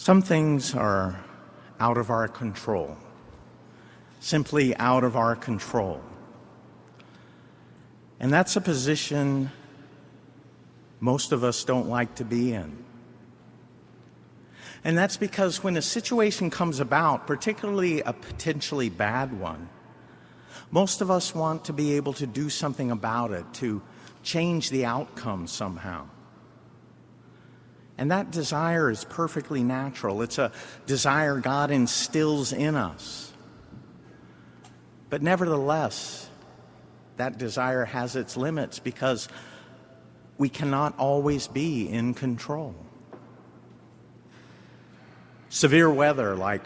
Some things are out of our control, simply out of our control. And that's a position most of us don't like to be in. And that's because when a situation comes about, particularly a potentially bad one, most of us want to be able to do something about it, to change the outcome somehow. And that desire is perfectly natural. It's a desire God instills in us. But nevertheless, that desire has its limits because we cannot always be in control. Severe weather like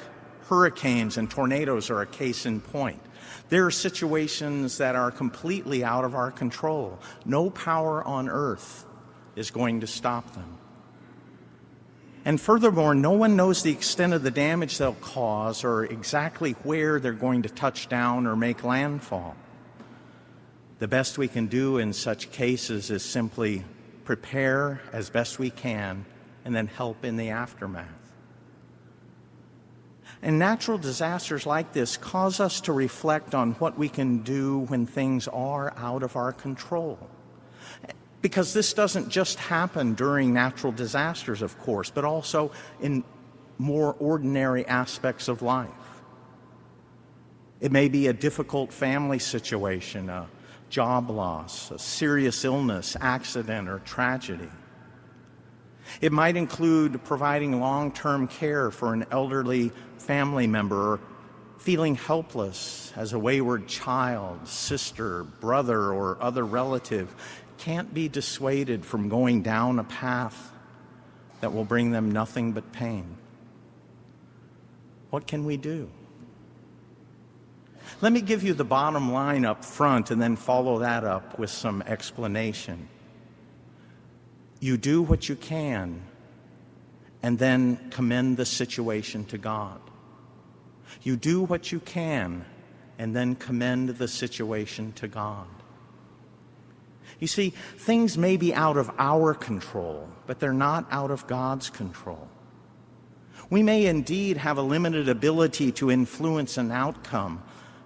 hurricanes and tornadoes are a case in point. There are situations that are completely out of our control. No power on earth is going to stop them. And furthermore, no one knows the extent of the damage they'll cause or exactly where they're going to touch down or make landfall. The best we can do in such cases is simply prepare as best we can and then help in the aftermath. And natural disasters like this cause us to reflect on what we can do when things are out of our control. Because this doesn't just happen during natural disasters, of course, but also in more ordinary aspects of life. It may be a difficult family situation, a job loss, a serious illness, accident, or tragedy. It might include providing long-term care for an elderly family member or feeling helpless as a wayward child, sister, brother, or other relative can't be dissuaded from going down a path that will bring them nothing but pain. What can we do? Let me give you the bottom line up front and then follow that up with some explanation. You do what you can and then commend the situation to God. You do what you can and then commend the situation to God. You see, things may be out of our control, but they're not out of God's control. We may indeed have a limited ability to influence an outcome,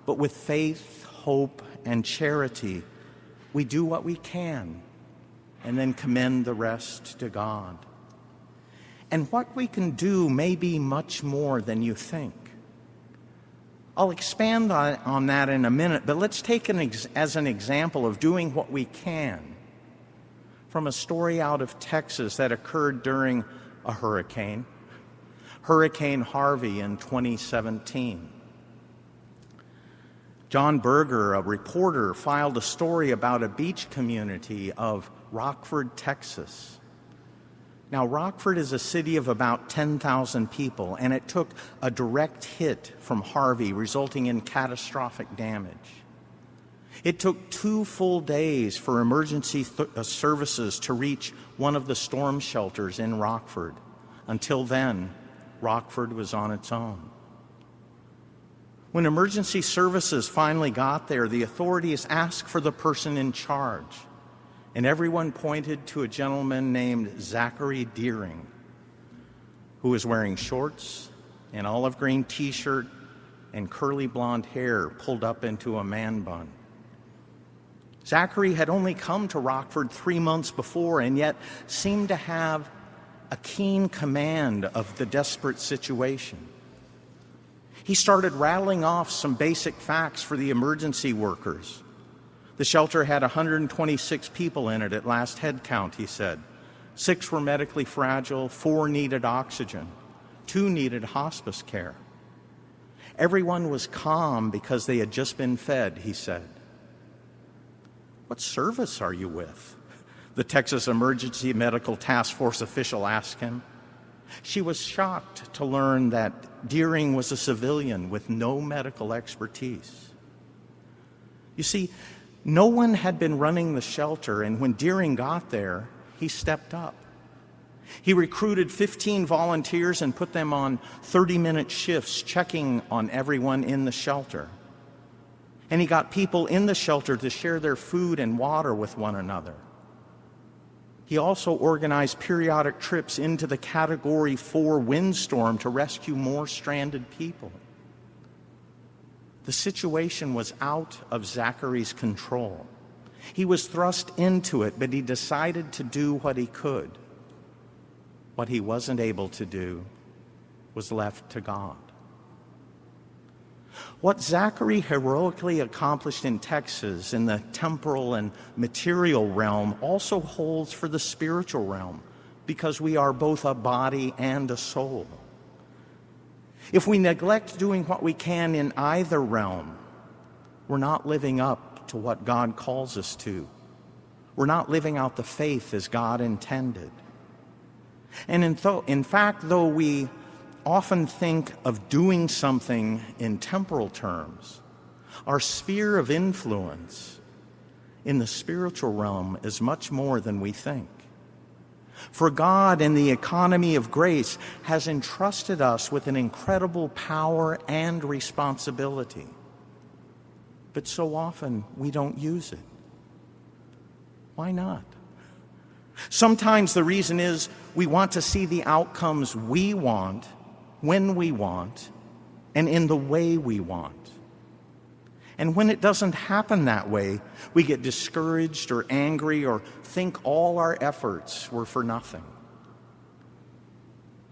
but with faith, hope, and charity, we do what we can and then commend the rest to God. And what we can do may be much more than you think. I'll expand on that in a minute, but let's take as an example of doing what we can from a story out of Texas that occurred during a hurricane, Hurricane Harvey in 2017. John Berger, a reporter, filed a story about a beach community of Rockford, Texas. Now, Rockford is a city of about 10,000 people, and it took a direct hit from Harvey, resulting in catastrophic damage. It took 2 full days for emergency services to reach one of the storm shelters in Rockford. Until then, Rockford was on its own. When emergency services finally got there, the authorities asked for the person in charge, and everyone pointed to a gentleman named Zachary Deering, who was wearing shorts, an olive green t-shirt, and curly blonde hair pulled up into a man bun. Zachary had only come to Rockford 3 months before and yet seemed to have a keen command of the desperate situation. He started rattling off some basic facts for the emergency workers. The shelter had 126 people in it at last head count, he said. 6 were medically fragile, 4 needed oxygen, 2 needed hospice care. Everyone was calm because they had just been fed, he said. "What service are you with?" the Texas Emergency Medical Task Force official asked him. She was shocked to learn that Deering was a civilian with no medical expertise. You see, no one had been running the shelter, and when Deering got there, he stepped up. He recruited 15 volunteers and put them on 30-minute shifts, checking on everyone in the shelter. And he got people in the shelter to share their food and water with one another. He also organized periodic trips into the Category 4 windstorm to rescue more stranded people. The situation was out of Zachary's control. He was thrust into it, but he decided to do what he could. What he wasn't able to do was left to God. What Zachary heroically accomplished in Texas in the temporal and material realm also holds for the spiritual realm, because we are both a body and a soul. If we neglect doing what we can in either realm, we're not living up to what God calls us to. We're not living out the faith as God intended. And in fact, though we often think of doing something in temporal terms, our sphere of influence in the spiritual realm is much more than we think. For God, in the economy of grace, has entrusted us with an incredible power and responsibility. But so often we don't use it. Why not? Sometimes the reason is we want to see the outcomes we want, when we want, and in the way we want. And when it doesn't happen that way, we get discouraged or angry or think all our efforts were for nothing.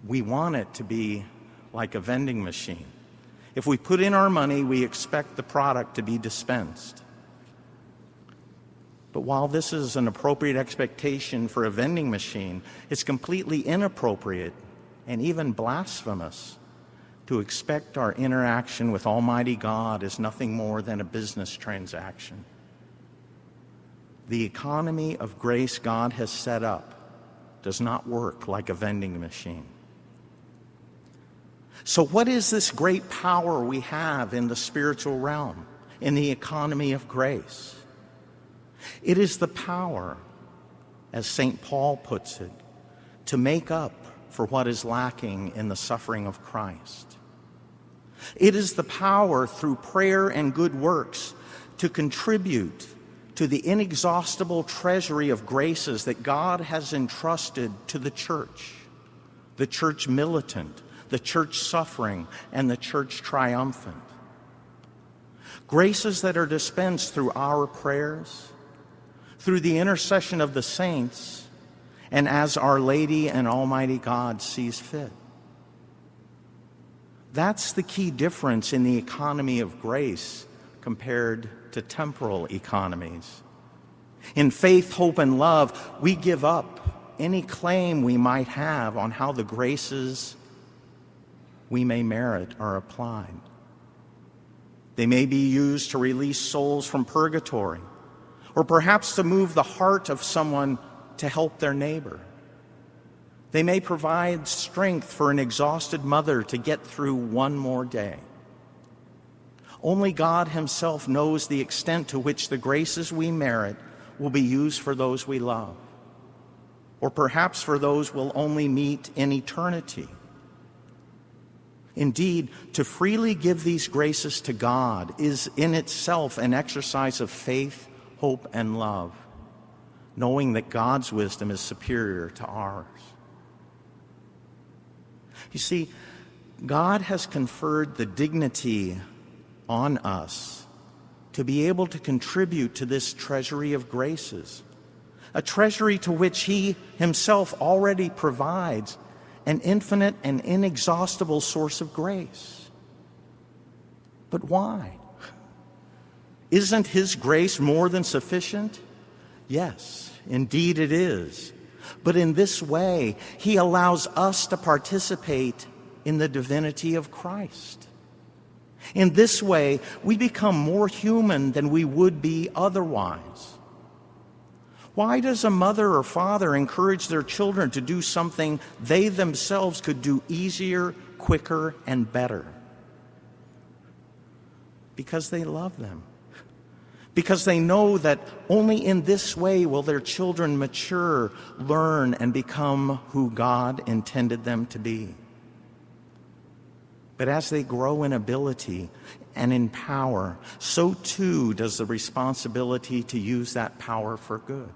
We want it to be like a vending machine. If we put in our money, we expect the product to be dispensed. But while this is an appropriate expectation for a vending machine, it's completely inappropriate and even blasphemous to expect our interaction with Almighty God is nothing more than a business transaction. The economy of grace God has set up does not work like a vending machine. So what is this great power we have in the spiritual realm, in the economy of grace? It is the power, as St. Paul puts it, to make up for what is lacking in the suffering of Christ. It is the power through prayer and good works to contribute to the inexhaustible treasury of graces that God has entrusted to the church militant, the church suffering, and the church triumphant. Graces that are dispensed through our prayers, through the intercession of the saints, and as Our Lady and Almighty God sees fit. That's the key difference in the economy of grace compared to temporal economies. In faith, hope, and love, we give up any claim we might have on how the graces we may merit are applied. They may be used to release souls from purgatory, or perhaps to move the heart of someone to help their neighbor. They may provide strength for an exhausted mother to get through one more day. Only God Himself knows the extent to which the graces we merit will be used for those we love, or perhaps for those we'll only meet in eternity. Indeed, to freely give these graces to God is in itself an exercise of faith, hope, and love, knowing that God's wisdom is superior to ours. You see, God has conferred the dignity on us to be able to contribute to this treasury of graces, a treasury to which He Himself already provides an infinite and inexhaustible source of grace. But why? Isn't His grace more than sufficient? Yes, indeed it is. But in this way, He allows us to participate in the divinity of Christ. In this way, we become more human than we would be otherwise. Why does a mother or father encourage their children to do something they themselves could do easier, quicker, and better? Because they love them. Because they know that only in this way will their children mature, learn, and become who God intended them to be. But as they grow in ability and in power, so too does the responsibility to use that power for good.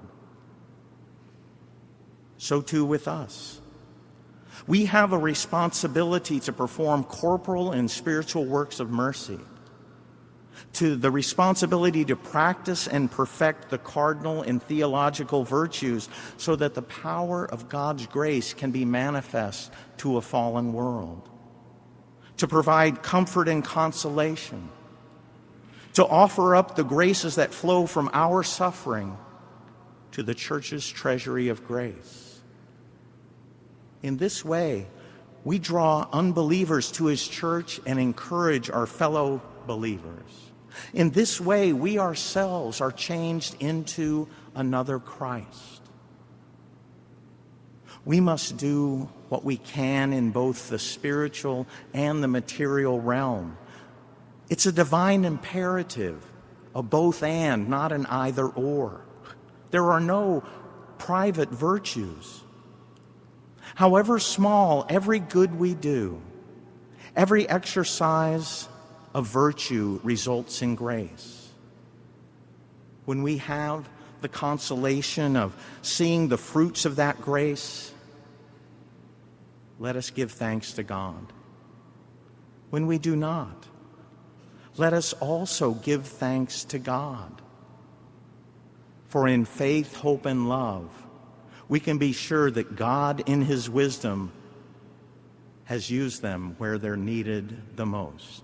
so too with us. We have a responsibility to perform corporal and spiritual works of mercy, to the responsibility to practice and perfect the cardinal and theological virtues so that the power of God's grace can be manifest to a fallen world, to provide comfort and consolation, to offer up the graces that flow from our suffering to the church's treasury of grace. In this way, we draw unbelievers to his church and encourage our fellow believers. In this way, we ourselves are changed into another Christ. We must do what we can in both the spiritual and the material realm. It's a divine imperative, a both and, not an either or. There are no private virtues. However small, every good we do, every exercise of virtue results in grace. When we have the consolation of seeing the fruits of that grace, let us give thanks to God. When we do not, let us also give thanks to God. For in faith, hope, and love, we can be sure that God, in his wisdom, has used them where they're needed the most.